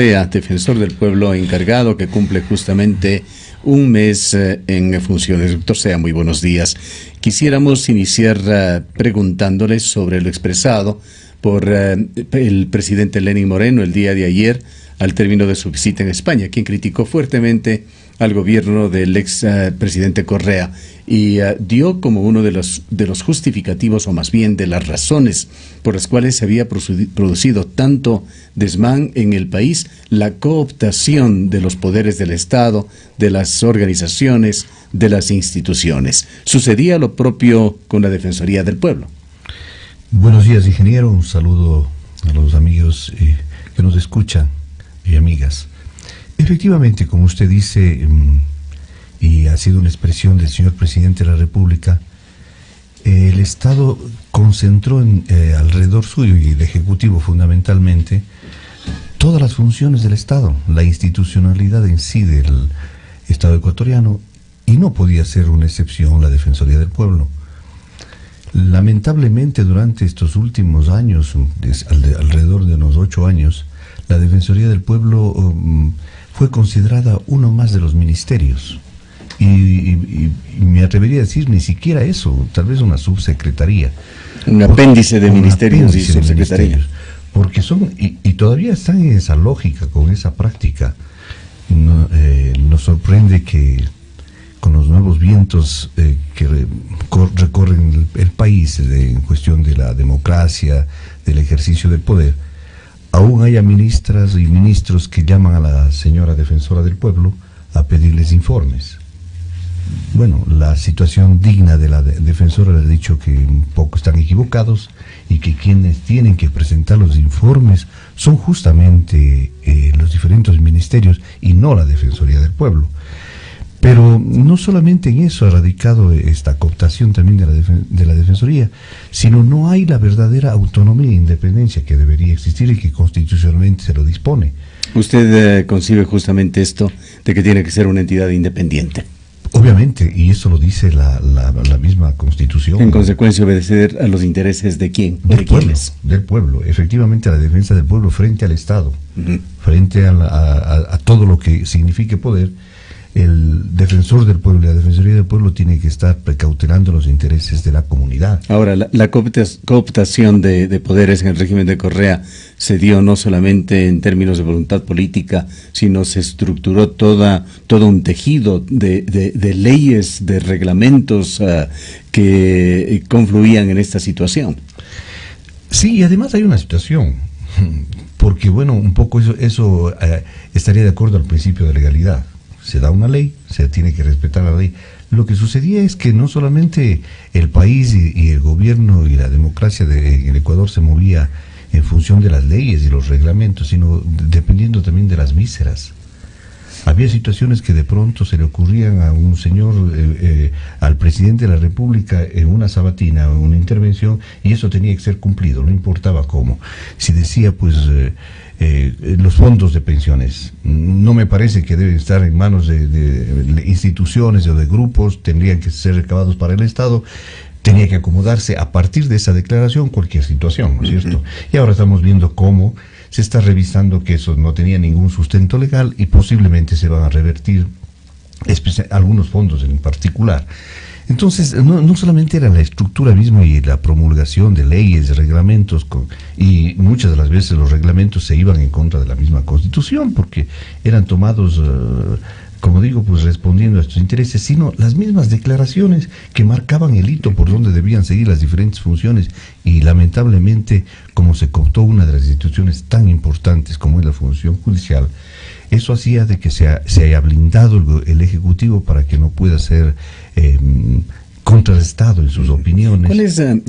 Defensor del Pueblo encargado que cumple justamente un mes en funciones. Doctor Sea, muy buenos días. Quisiéramos iniciar preguntándole sobre lo expresado por el presidente Lenín Moreno el día de ayer al término de su visita en España, quien criticó fuertemente al gobierno del ex presidente Correa y dio como uno de los justificativos, o más bien de las razones por las cuales se había producido tanto desmán en el país, la cooptación de los poderes del Estado, de las organizaciones, de las instituciones. Sucedía lo propio con la Defensoría del Pueblo. Buenos días, ingeniero. Un saludo a los amigos que nos escuchan y amigas. Efectivamente, como usted dice, y ha sido una expresión del señor presidente de la República, el Estado concentró alrededor suyo, y el Ejecutivo fundamentalmente, todas las funciones del Estado, la institucionalidad en sí del Estado ecuatoriano, y no podía ser una excepción la Defensoría del Pueblo. Lamentablemente, durante estos últimos años, alrededor de unos 8 años, la Defensoría del Pueblo fue considerada uno más de los ministerios. Y me atrevería a decir ni siquiera eso, tal vez una subsecretaría. Un apéndice de ministerios y subsecretarías. Porque son, y todavía están en esa lógica, con esa práctica. Nos sorprende que con los nuevos vientos que recorren el país en cuestión de la democracia, del ejercicio del poder, aún haya ministras y ministros que llaman a la señora defensora del pueblo a pedirles informes. Bueno, la situación digna de la defensora le ha dicho que un poco están equivocados y que quienes tienen que presentar los informes son justamente los diferentes ministerios y no la Defensoría del Pueblo. Pero no solamente en eso ha radicado esta cooptación también de la Defensoría, sino no hay la verdadera autonomía e independencia que debería existir y que constitucionalmente se lo dispone. Usted concibe justamente esto de que tiene que ser una entidad independiente. Obviamente, y eso lo dice la misma Constitución. En consecuencia, obedecer a los intereses ¿de quién? Del pueblo, del pueblo. Efectivamente, a la defensa del pueblo frente al Estado, frente a todo lo que signifique poder. El defensor del pueblo y la defensoría del pueblo tiene que estar precautelando los intereses de la comunidad. Ahora, la cooptación de poderes en el régimen de Correa se dio no solamente en términos de voluntad política, sino se estructuró todo un tejido de leyes, de reglamentos que confluían en esta situación. Sí, y además hay una situación, porque bueno, un poco eso estaría de acuerdo al principio de legalidad. Se da una ley, se tiene que respetar la ley. Lo que sucedía es que no solamente el país y el gobierno y la democracia en el Ecuador se movía en función de las leyes y los reglamentos, sino dependiendo también de las vísceras. Había situaciones que de pronto se le ocurrían a un señor, al presidente de la República, en una sabatina o una intervención, y eso tenía que ser cumplido, no importaba cómo. Si decía, pues, los fondos de pensiones, no me parece que deben estar en manos de instituciones o de grupos, tendrían que ser recabados para el Estado. Tenía que acomodarse a partir de esa declaración cualquier situación, ¿no es cierto? Y ahora estamos viendo cómo se está revisando que eso no tenía ningún sustento legal y posiblemente se van a revertir algunos fondos en particular. Entonces, no solamente era la estructura misma y la promulgación de leyes, de reglamentos, y muchas de las veces los reglamentos se iban en contra de la misma Constitución, porque eran tomados, como digo, pues respondiendo a estos intereses, sino las mismas declaraciones que marcaban el hito por donde debían seguir las diferentes funciones, y lamentablemente, como se cooptó una de las instituciones tan importantes como es la función judicial, eso hacía de que se haya blindado el Ejecutivo para que no pueda ser contrarrestado en sus opiniones.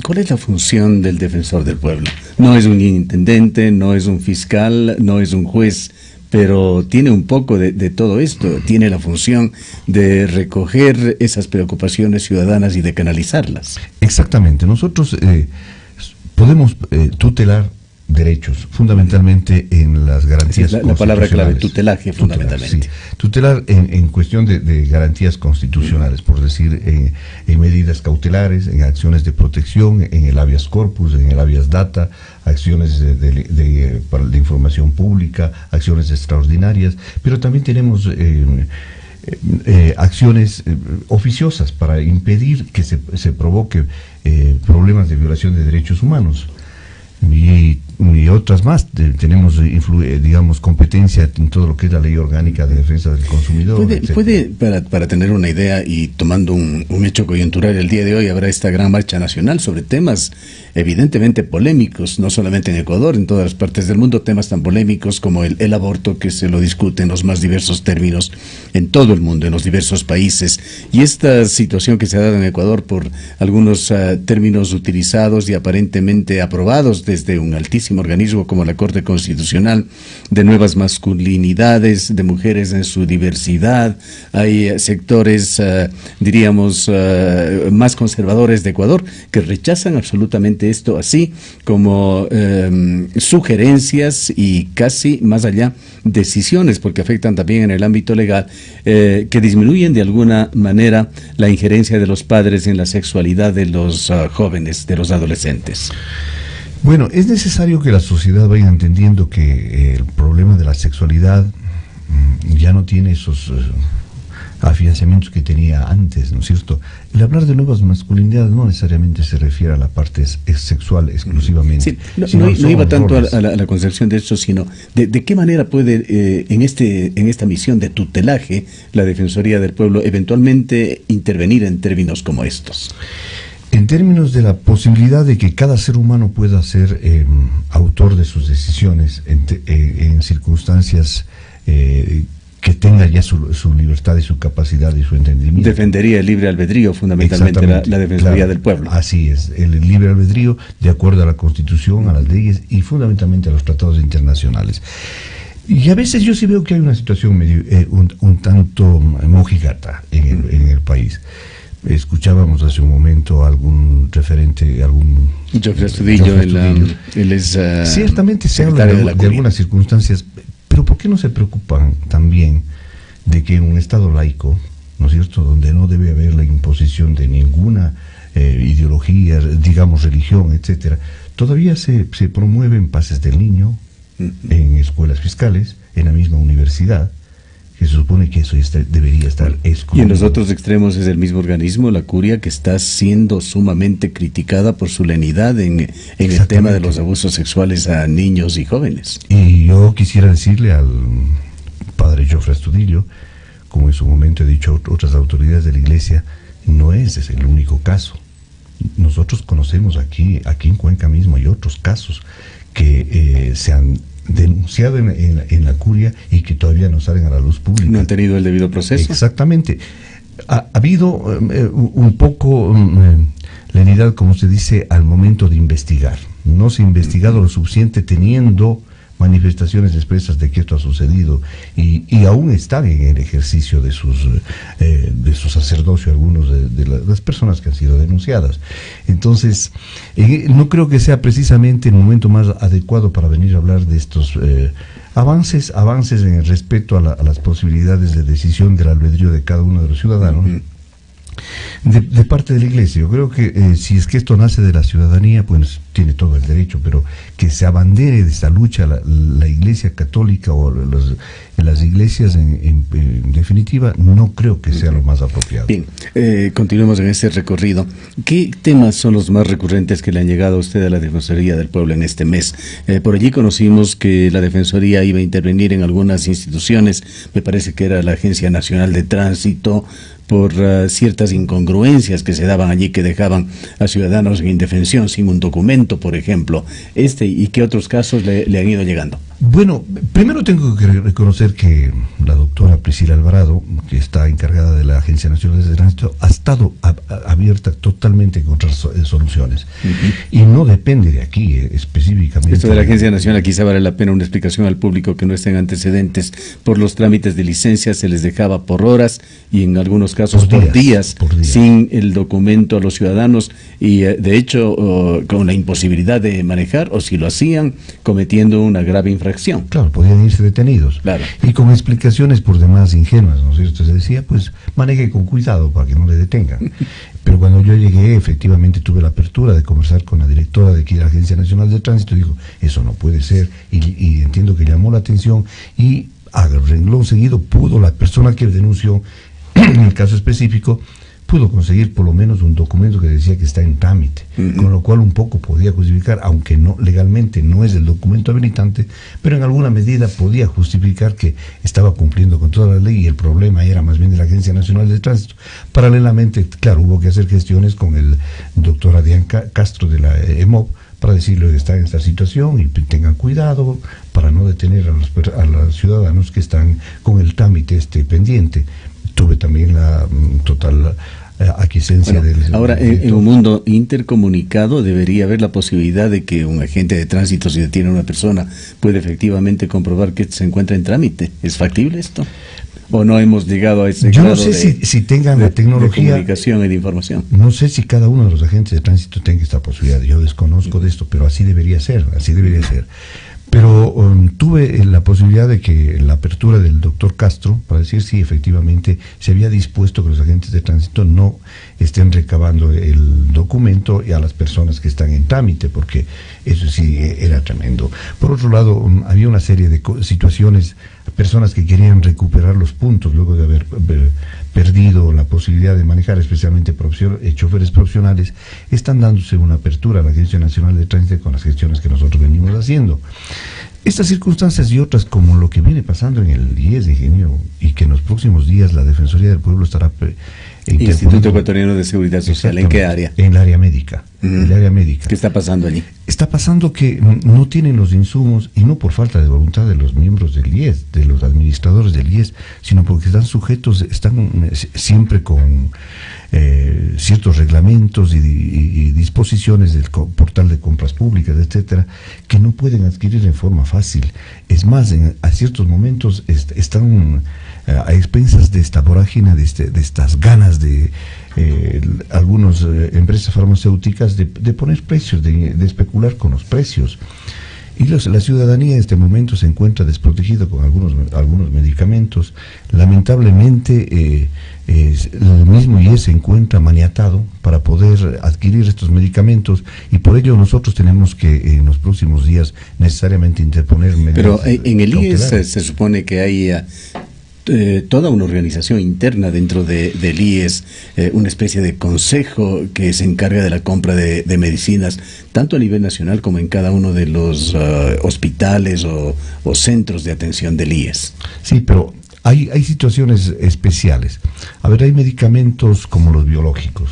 ¿Cuál es la función del defensor del pueblo? No es un intendente, no es un fiscal, no es un juez, pero tiene un poco de todo esto. Tiene la función de recoger esas preocupaciones ciudadanas y de canalizarlas. Exactamente. Nosotros podemos tutelar derechos, fundamentalmente en las garantías la palabra clave, tutelaje, fundamentalmente. Tutelar en cuestión de garantías constitucionales, por decir, en medidas cautelares, en acciones de protección, en el habeas corpus, en el habeas data, acciones de información pública, acciones extraordinarias, pero también tenemos acciones oficiosas para impedir que se provoque problemas de violación de derechos humanos. Y otras más. Tenemos, digamos, competencia en todo lo que es la ley orgánica de defensa del consumidor. Para tener una idea y tomando un hecho coyuntural, el día de hoy habrá esta gran marcha nacional sobre temas evidentemente polémicos, no solamente en Ecuador, en todas las partes del mundo, temas tan polémicos como el aborto, que se lo discute en los más diversos términos en todo el mundo, en los diversos países. Y esta situación que se ha dado en Ecuador por algunos términos utilizados y aparentemente aprobados desde un altísimo organismo como la Corte Constitucional, de nuevas masculinidades, de mujeres en su diversidad. Hay sectores, diríamos, más conservadores de Ecuador que rechazan absolutamente esto, así como sugerencias y casi más allá decisiones, porque afectan también en el ámbito legal, que disminuyen de alguna manera la injerencia de los padres en la sexualidad de los jóvenes, de los adolescentes. Bueno, es necesario que la sociedad vaya entendiendo que el problema de la sexualidad ya no tiene esos afianzamientos que tenía antes, ¿no es cierto? El hablar de nuevas masculinidades no necesariamente se refiere a la parte sexual exclusivamente. Sí, no iba tanto a la concepción de eso, sino de qué manera puede, en esta misión de tutelaje, la Defensoría del Pueblo eventualmente intervenir en términos como estos. En términos de la posibilidad de que cada ser humano pueda ser autor de sus decisiones en circunstancias que tenga ya su libertad y su capacidad y su entendimiento. Defendería el libre albedrío, fundamentalmente la Defensoría del Pueblo. Así es, el libre albedrío de acuerdo a la Constitución, a las leyes y fundamentalmente a los tratados internacionales. Y a veces yo sí veo que hay una situación medio, un tanto mojigata en el país. Escuchábamos hace un momento algún referente, Jofre Astudillo, él es ciertamente se habla de algunas circunstancias, pero ¿por qué no se preocupan también de que en un Estado laico, ¿no es cierto?, donde no debe haber la imposición de ninguna ideología, digamos religión, etcétera, todavía se promueven pases del niño en escuelas fiscales, en la misma universidad? Que se supone que eso debería estar excluido. Y en los otros extremos es el mismo organismo, la Curia, que está siendo sumamente criticada por su lenidad en el tema de los abusos sexuales a niños y jóvenes. Y yo quisiera decirle al padre Jofre Astudillo, como en su momento he dicho a otras autoridades de la Iglesia, no es el único caso. Nosotros conocemos aquí en Cuenca mismo hay otros casos que se han denunciado en la Curia y que todavía no salen a la luz pública. No han tenido el debido proceso. Exactamente. Ha habido un poco lenidad, como se dice, al momento de investigar. No se ha investigado lo suficiente teniendo manifestaciones expresas de que esto ha sucedido y aún están en el ejercicio de su sacerdocio algunos de las personas que han sido denunciadas. Entonces, no creo que sea precisamente el momento más adecuado para venir a hablar de estos avances en el respeto a las posibilidades de decisión del albedrío de cada uno de los ciudadanos. De parte de la Iglesia. Yo creo que si es que esto nace de la ciudadanía, pues tiene todo el derecho, pero que se abandere de esta lucha la Iglesia católica o las iglesias en definitiva, no creo que sea lo más apropiado. Bien, continuemos en este recorrido. ¿Qué temas son los más recurrentes que le han llegado a usted a la Defensoría del Pueblo en este mes? Por allí conocimos que la Defensoría iba a intervenir en algunas instituciones, me parece que era la Agencia Nacional de Tránsito, por ciertas incongruencias que se daban allí que dejaban a ciudadanos en indefensión sin un documento, por ejemplo. ¿Y qué otros casos le han ido llegando? Bueno, primero tengo que reconocer que la doctora Priscila Alvarado, que está encargada de la Agencia Nacional de Tránsito, ha estado abierta totalmente a encontrar soluciones. Y no depende de aquí específicamente. Esto de la Agencia Nacional, quizá vale la pena una explicación al público que no estén antecedentes. Por los trámites de licencia se les dejaba por horas y en algunos casos por días, sin el documento a los ciudadanos y de hecho con la imposibilidad de manejar, o si lo hacían, cometiendo una grave infracción. Claro, podían irse detenidos. Claro. Y con explicaciones por demás ingenuas, ¿no es cierto? Se decía, pues maneje con cuidado para que no le detengan. Pero cuando yo llegué, efectivamente tuve la apertura de conversar con la directora de aquí de la Agencia Nacional de Tránsito, y dijo, eso no puede ser, y entiendo que llamó la atención, y a renglón seguido pudo la persona que denunció, en el caso específico, pudo conseguir por lo menos un documento que decía que está en trámite, con lo cual un poco podía justificar, aunque no legalmente no es el documento habilitante, pero en alguna medida podía justificar que estaba cumpliendo con toda la ley, y el problema era más bien de la Agencia Nacional de Tránsito. Paralelamente, claro, hubo que hacer gestiones con el doctor Adrián Castro de la EMOB para decirle que está en esta situación y tengan cuidado para no detener a los ciudadanos que están con el trámite pendiente. Tuve también la total aquiescencia del... Ahora, en un mundo intercomunicado debería haber la posibilidad de que un agente de tránsito, si detiene a una persona, puede efectivamente comprobar que se encuentra en trámite. ¿Es factible esto? ¿O no hemos llegado a ese grado? Yo no sé si tengan la tecnología de comunicación y de información. No sé si cada uno de los agentes de tránsito tenga esta posibilidad. Yo desconozco de esto, pero así debería ser, Pero tuve la posibilidad de que la apertura del doctor Castro, para decir si efectivamente se había dispuesto que los agentes de tránsito no estén recabando el documento y a las personas que están en trámite, porque eso sí era tremendo. Por otro lado, había una serie de situaciones, personas que querían recuperar los puntos luego de haber perdido la posibilidad de manejar, especialmente choferes profesionales, están dándose una apertura a la Agencia Nacional de Tránsito con las gestiones que nosotros venimos haciendo. Estas circunstancias y otras, como lo que viene pasando en el IES, ingeniero, y que en los próximos días la Defensoría del Pueblo estará Instituto Ecuatoriano de Seguridad Social, ¿en qué área? En el área médica. En el área médica. ¿Qué está pasando allí? Está pasando que no tienen los insumos, y no por falta de voluntad de los miembros del IES, de los administradores del IES, sino porque están siempre con ciertos reglamentos y disposiciones del portal de compras públicas, etcétera, que no pueden adquirir en forma fácil. Es más, a ciertos momentos están a expensas de esta vorágine, de estas ganas de algunas empresas farmacéuticas de poner precios, de especular con los precios. Y la ciudadanía en este momento se encuentra desprotegida con algunos medicamentos. Lamentablemente el mismo IES se encuentra maniatado para poder adquirir estos medicamentos, y por ello nosotros tenemos que en los próximos días necesariamente interponer medidas. Pero en el IES se supone que hay toda una organización interna dentro del IES, una especie de consejo que se encarga de la compra de medicinas, tanto a nivel nacional como en cada uno de los hospitales o centros de atención del IES. Sí, pero hay situaciones especiales. A ver, hay medicamentos como los biológicos,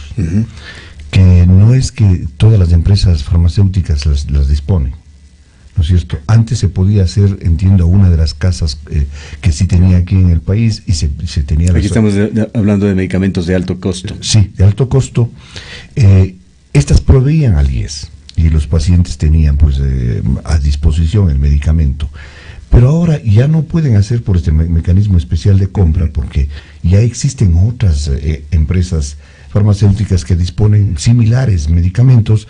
que no es que todas las empresas farmacéuticas las disponen, ¿no es cierto? Antes se podía hacer, entiendo, una de las casas que sí tenía aquí en el país, y se tenía... Aquí estamos hablando de medicamentos de alto costo. Sí, de alto costo. Estas proveían al IES, y los pacientes tenían pues a disposición el medicamento. Pero ahora ya no pueden hacer por este mecanismo especial de compra, porque ya existen otras empresas farmacéuticas que disponen similares medicamentos.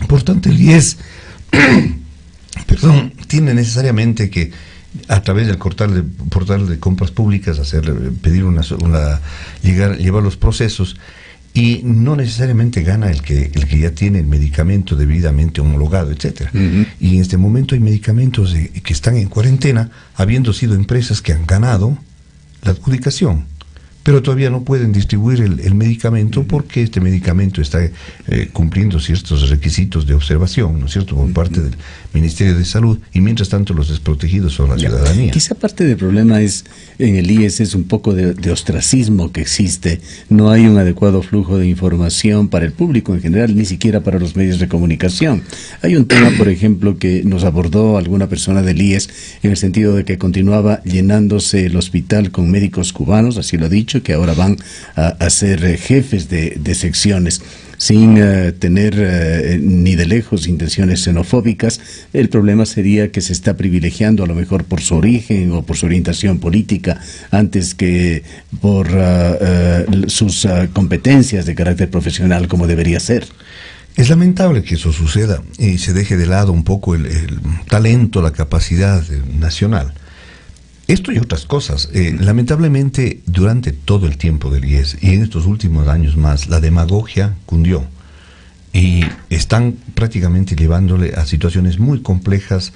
Por tanto, el IES tiene necesariamente que, a través del portal de compras públicas, pedir llevar los procesos, y no necesariamente gana el que ya tiene el medicamento debidamente homologado, etcétera. Y en este momento hay medicamentos que están en cuarentena, habiendo sido empresas que han ganado la adjudicación. pero todavía no pueden distribuir el medicamento porque este medicamento está cumpliendo ciertos requisitos de observación, ¿no es cierto?, por parte del Ministerio de Salud, y mientras tanto los desprotegidos son la ciudadanía. Quizá parte del problema es en el IES es un poco de ostracismo que existe. No hay un adecuado flujo de información para el público en general, ni siquiera para los medios de comunicación. Hay un tema, por ejemplo, que nos abordó alguna persona del IES en el sentido de que continuaba llenándose el hospital con médicos cubanos, así lo ha dicho, que ahora van a ser jefes de secciones sin tener ni de lejos intenciones xenofóbicas. El problema sería que se está privilegiando a lo mejor por su origen o por su orientación política antes que por sus competencias de carácter profesional, como debería ser. Es lamentable que eso suceda y se deje de lado un poco el talento, la capacidad nacional. Esto y otras cosas. Lamentablemente, durante todo el tiempo del IES y en estos últimos años más, la demagogia cundió y están prácticamente llevándole a situaciones muy complejas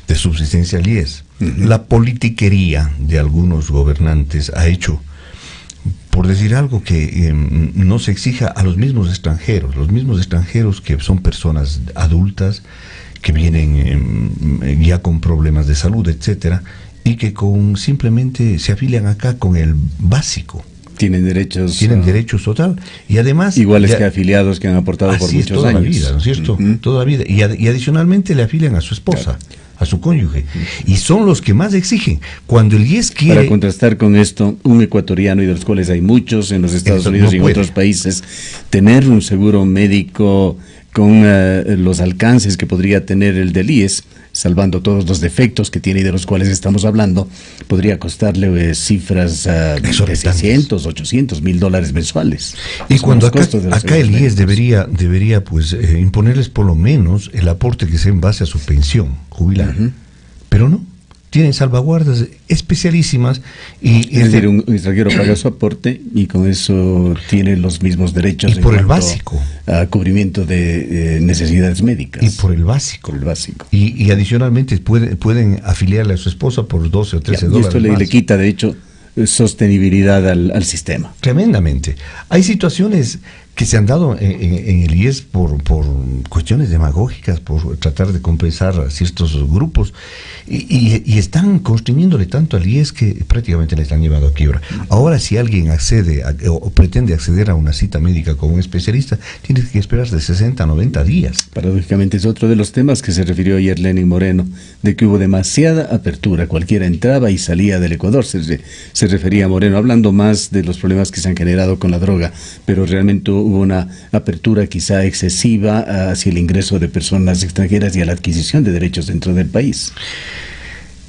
de subsistencia al IES. La politiquería de algunos gobernantes ha hecho, por decir algo, que no se exija a los mismos extranjeros que son personas adultas, que vienen ya con problemas de salud, etcétera, y que simplemente se afilian acá con el básico. Tienen derechos total, y además iguales que afiliados que han aportado por muchos toda años. La vida, ¿no es cierto? Toda la vida, y adicionalmente le afilian a su esposa, a su cónyuge, y son los que más exigen. Cuando el IES quiere... Para contrastar con esto, un ecuatoriano, y de los cuales hay muchos en los Estados Unidos y en otros países, tener un seguro médico con los alcances que podría tener el del IES, salvando todos los defectos que tiene y de los cuales estamos hablando, podría costarle cifras de 600, 800 mil dólares mensuales. Y cuando acá el IES debería pues imponerles por lo menos el aporte que sea en base a su pensión jubilar, pero no. Tienen salvaguardas especialísimas y es decir, un extranjero paga su aporte y con eso tiene los mismos derechos y por el básico a cubrimiento de necesidades médicas y por el básico y adicionalmente pueden afiliarle a su esposa por 12 o 13 dólares y esto le quita de hecho sostenibilidad al sistema tremendamente. Hay situaciones que se han dado en el IES por cuestiones demagógicas, por tratar de compensar a ciertos grupos, y están constriñéndole tanto al IES que prácticamente le están llevando a quiebra. Ahora, si alguien accede o pretende acceder a una cita médica con un especialista, tiene que esperar de 60 a 90 días. Paradójicamente es otro de los temas que se refirió ayer Lenín Moreno, de que hubo demasiada apertura, cualquiera entraba y salía del Ecuador, se refería a Moreno, hablando más de los problemas que se han generado con la droga, pero realmente hubo una apertura quizá excesiva hacia el ingreso de personas extranjeras y a la adquisición de derechos dentro del país.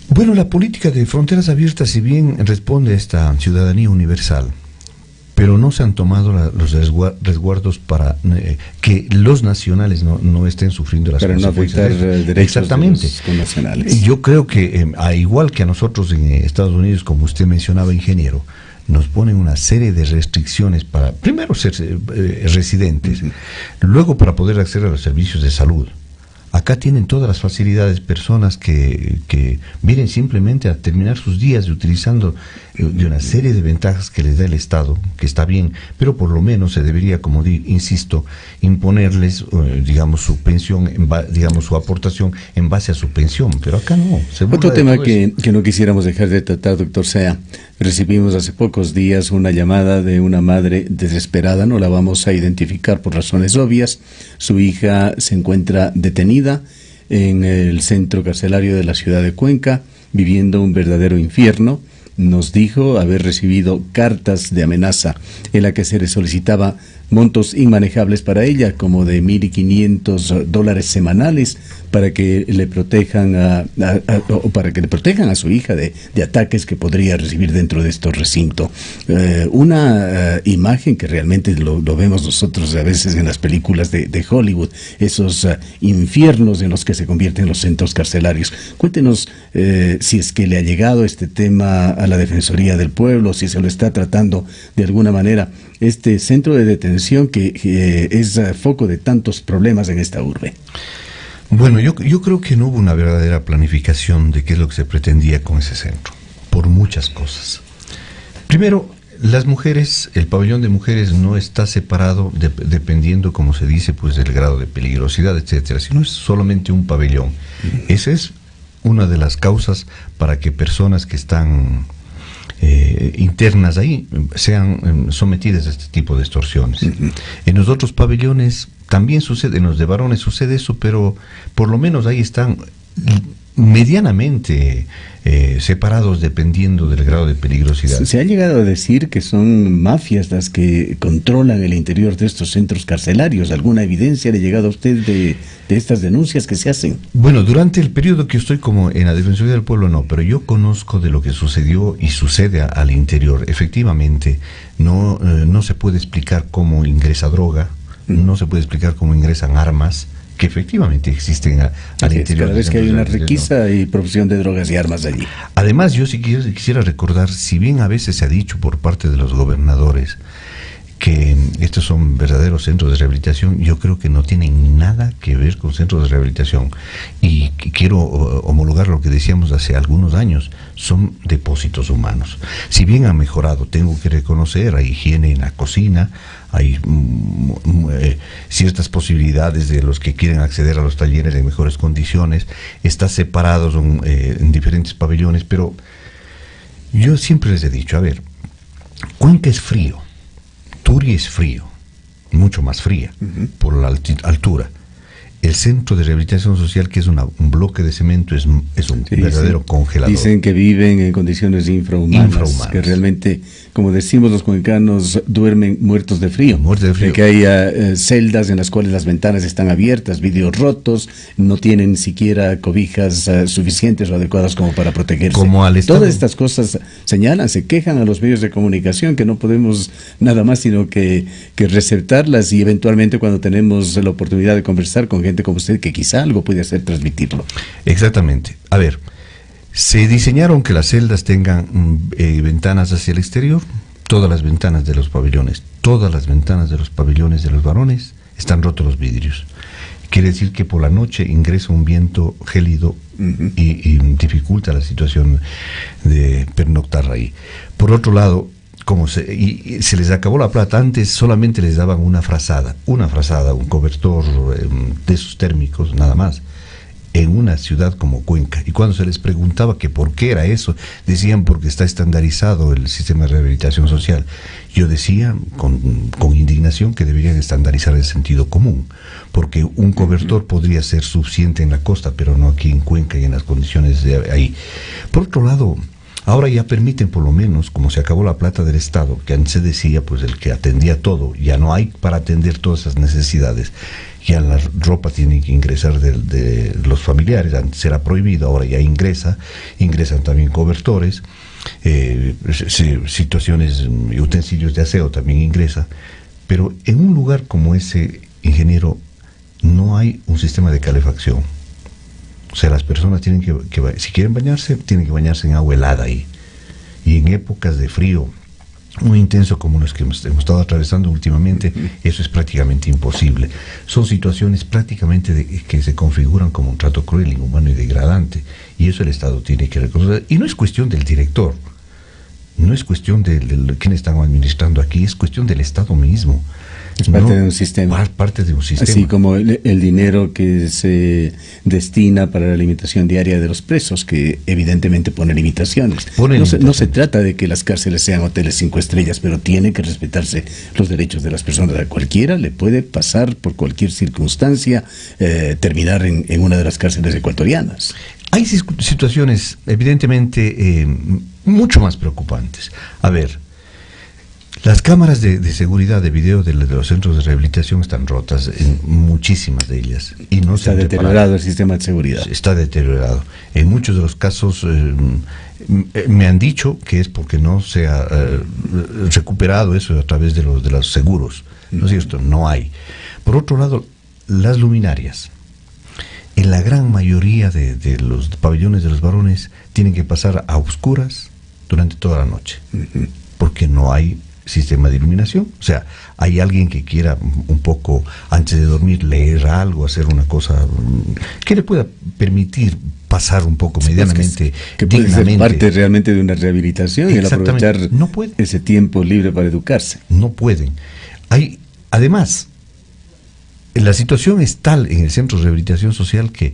Bueno, la política de fronteras abiertas, si bien responde a esta ciudadanía universal, pero no se han tomado los resguardos para que los nacionales no estén sufriendo las consecuencias. Para no afectar derechos exactamente. De los nacionales. Yo creo que, igual que a nosotros en Estados Unidos, como usted mencionaba, ingeniero, nos ponen una serie de restricciones para, primero, ser residentes, luego para poder acceder a los servicios de salud. Acá tienen todas las facilidades personas que vienen simplemente a terminar sus días utilizando de una serie de ventajas que les da el Estado, que está bien, pero por lo menos se debería, como insisto, imponerles, digamos, su pensión, digamos, su aportación en base a su pensión, pero acá no. Otro tema que no quisiéramos dejar de tratar, doctor Sea, recibimos hace pocos días una llamada de una madre desesperada, no la vamos a identificar por razones obvias. Su hija se encuentra detenida en el centro carcelario de la ciudad de Cuenca, viviendo un verdadero infierno. Nos dijo haber recibido cartas de amenaza en la que se le solicitaba montos inmanejables para ella, como de $1,500 semanales, para que le protejan o para que le protejan a su hija de ataques que podría recibir dentro de estos recintos. Una imagen que realmente lo vemos nosotros a veces en las películas de Hollywood, esos infiernos en los que se convierten los centros carcelarios. Cuéntenos si es que le ha llegado este tema a la Defensoría del Pueblo, si se lo está tratando de alguna manera, este centro de detención que es foco de tantos problemas en esta urbe. Bueno, yo creo que no hubo una verdadera planificación de qué es lo que se pretendía con ese centro, por muchas cosas. Primero, Las mujeres, el pabellón de mujeres no está separado dependiendo, como se dice, pues del grado de peligrosidad, etcétera, sino es solamente un pabellón. Esa es una de las causas para que personas que están internas ahí sean sometidas a este tipo de extorsiones. En los otros pabellones también sucede, en los de varones sucede eso, pero por lo menos ahí están medianamente separados dependiendo del grado de peligrosidad. Se ha llegado a decir que son mafias las que controlan el interior de estos centros carcelarios. ¿Alguna evidencia le ha llegado a usted de estas denuncias que se hacen? Bueno, durante el periodo que estoy como en la Defensoría del Pueblo no, pero yo conozco de lo que sucedió y sucede al interior. Efectivamente, no se puede explicar cómo ingresa droga, no se puede explicar cómo ingresan armas, que efectivamente existen al interior. Cada vez que hay una requisa y provisión de drogas y armas allí. Además, yo sí quisiera recordar, si bien a veces se ha dicho por parte de los gobernadores que estos son verdaderos centros de rehabilitación, yo creo que no tienen nada que ver con centros de rehabilitación. Y quiero homologar lo que decíamos hace algunos años, son depósitos humanos. Si bien ha mejorado, tengo que reconocer, hay higiene en la cocina, hay ciertas posibilidades de los que quieren acceder a los talleres en mejores condiciones, está separados en diferentes pabellones, pero yo siempre les he dicho, a ver, Cuenca es frío, Turia es frío, mucho más fría, por la altura. El centro de rehabilitación social, que es un bloque de cemento, es un verdadero congelador. Dicen que viven en condiciones infrahumanas, que realmente, como decimos los cuencanos, duermen muertos de frío. De que hay celdas en las cuales las ventanas están abiertas, vidrios rotos, no tienen siquiera cobijas suficientes o adecuadas como para protegerse. Todas estas cosas señalan, se quejan a los medios de comunicación, que no podemos nada más sino que receptarlas, y eventualmente cuando tenemos la oportunidad de conversar con gente como usted, que quizá algo puede hacer transmitirlo. Exactamente. A ver, se diseñaron que las celdas tengan ventanas hacia el exterior. Todas las ventanas de los pabellones de los varones están rotos los vidrios. Quiere decir que por la noche ingresa un viento gélido y dificulta la situación de pernoctar ahí. Por otro lado, como se les acabó la plata, antes solamente les daban una frazada, un cobertor de esos térmicos, nada más, en una ciudad como Cuenca. Y cuando se les preguntaba que por qué era eso, decían porque está estandarizado el sistema de rehabilitación social. Yo decía con indignación que deberían estandarizar el sentido común, porque un cobertor podría ser suficiente en la costa, pero no aquí en Cuenca y en las condiciones de ahí. Por otro lado, ahora ya permiten, por lo menos, como se acabó la plata del Estado, que antes se decía, pues el que atendía todo, ya no hay para atender todas esas necesidades. Ya la ropa tiene que ingresar de los familiares, antes era prohibido, ahora ya ingresan también cobertores, situaciones y utensilios de aseo también ingresa, pero en un lugar como ese, ingeniero, no hay un sistema de calefacción. O sea, las personas tienen que si quieren bañarse, tienen que bañarse en agua helada ahí. Y en épocas de frío muy intenso como los que hemos estado atravesando últimamente, eso es prácticamente imposible. Son situaciones prácticamente que se configuran como un trato cruel, inhumano y degradante. Y eso el Estado tiene que reconocer. Y no es cuestión del director, no es cuestión de quienes están administrando aquí, es cuestión del Estado mismo. Es parte de un sistema. Parte de un sistema. Así como el dinero que se destina para la alimentación diaria de los presos, que evidentemente pone limitaciones. No se trata de que las cárceles sean hoteles 5 estrellas, pero tiene que respetarse los derechos de las personas. A cualquiera le puede pasar por cualquier circunstancia terminar en una de las cárceles ecuatorianas. Hay situaciones evidentemente mucho más preocupantes. A ver, las cámaras de seguridad de video de los centros de rehabilitación están rotas en muchísimas de ellas. Y no está deteriorado el sistema de seguridad. Está deteriorado. En muchos de los casos me han dicho que es porque no se ha recuperado eso a través de los seguros. ¿No es cierto? No hay. Por otro lado, las luminarias. En la gran mayoría de los pabellones de los varones tienen que pasar a oscuras durante toda la noche. Porque no hay sistema de iluminación. O sea, hay alguien que quiera un poco, antes de dormir, leer algo, hacer una cosa que le pueda permitir pasar un poco medianamente que puede dignamente. ser parte realmente de una rehabilitación y el aprovechar ese tiempo libre para educarse. No pueden. Además, la situación es tal en el centro de rehabilitación social que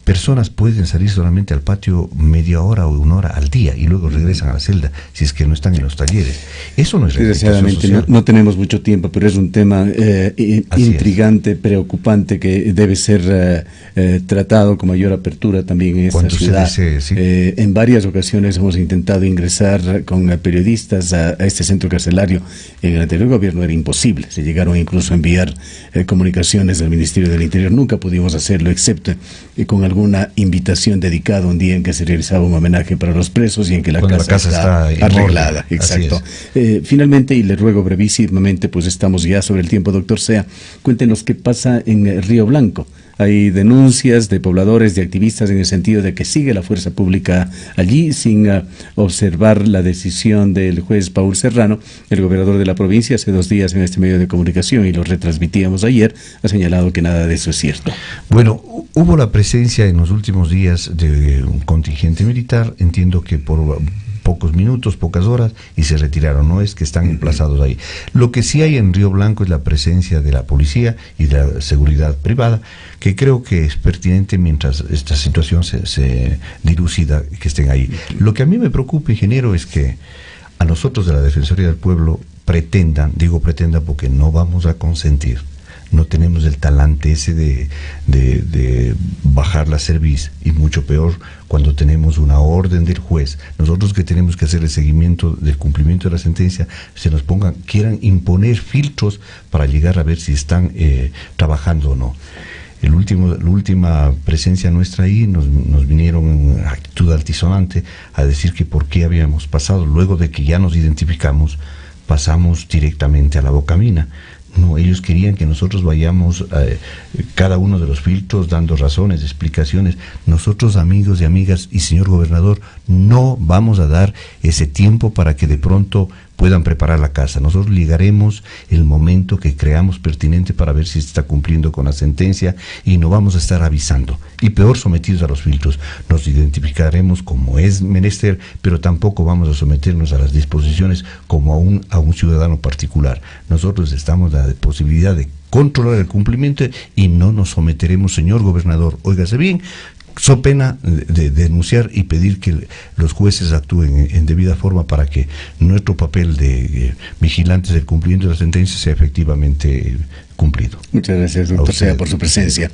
personas pueden salir solamente al patio media hora o una hora al día y luego regresan a la celda si es que no están en los talleres. Eso no es rehabilitación social. No tenemos mucho tiempo, pero es un tema intrigante, preocupante, que debe ser tratado con mayor apertura también en esta ciudad. En varias ocasiones hemos intentado ingresar con periodistas a este centro carcelario. En el anterior gobierno era imposible. Se llegaron incluso a enviar comunicaciones del Ministerio del Interior. Nunca pudimos hacerlo, excepto con alguna invitación dedicada un día en que se realizaba un homenaje para los presos y en que la casa está arreglada. Exacto. Finalmente, y le ruego brevísimamente, pues estamos ya sobre el tiempo, doctor Sea, cuéntenos qué pasa en Río Blanco. Hay denuncias de pobladores, de activistas, en el sentido de que sigue la fuerza pública allí sin observar la decisión del juez Paul Serrano. El gobernador de la provincia, hace 2 días en este medio de comunicación, y lo retransmitíamos ayer, ha señalado que nada de eso es cierto. Bueno, hubo la presencia en los últimos días de un contingente militar, entiendo que por pocos minutos, pocas horas, y se retiraron. No es que están emplazados ahí. Lo que sí hay en Río Blanco es la presencia de la policía y de la seguridad privada, que creo que es pertinente mientras esta situación se dilucida, que estén ahí. Lo que a mí me preocupa, ingeniero, es que a nosotros de la Defensoría del Pueblo pretendan porque no vamos a consentir, no tenemos el talante ese de bajar la cerviz, y mucho peor cuando tenemos una orden del juez. Nosotros que tenemos que hacer el seguimiento del cumplimiento de la sentencia, quieran imponer filtros para llegar a ver si están trabajando o no. La última presencia nuestra ahí, nos vinieron en actitud altisonante a decir que por qué habíamos pasado, luego de que ya nos identificamos, pasamos directamente a la Bocamina. No, ellos querían que nosotros vayamos cada uno de los filtros dando razones, explicaciones. Nosotros, amigos y amigas y señor gobernador, no vamos a dar ese tiempo para que de pronto puedan preparar la casa. Nosotros ligaremos el momento que creamos pertinente para ver si se está cumpliendo con la sentencia, y no vamos a estar avisando, y peor sometidos a los filtros. Nos identificaremos como es menester, pero tampoco vamos a someternos a las disposiciones como a un ciudadano particular. Nosotros estamos a la posibilidad de controlar el cumplimiento y no nos someteremos, señor gobernador, óigase bien, so pena de denunciar y pedir que los jueces actúen en debida forma para que nuestro papel de vigilantes del cumplimiento de la sentencia sea efectivamente cumplido. Muchas gracias, doctor Sea, por su presencia.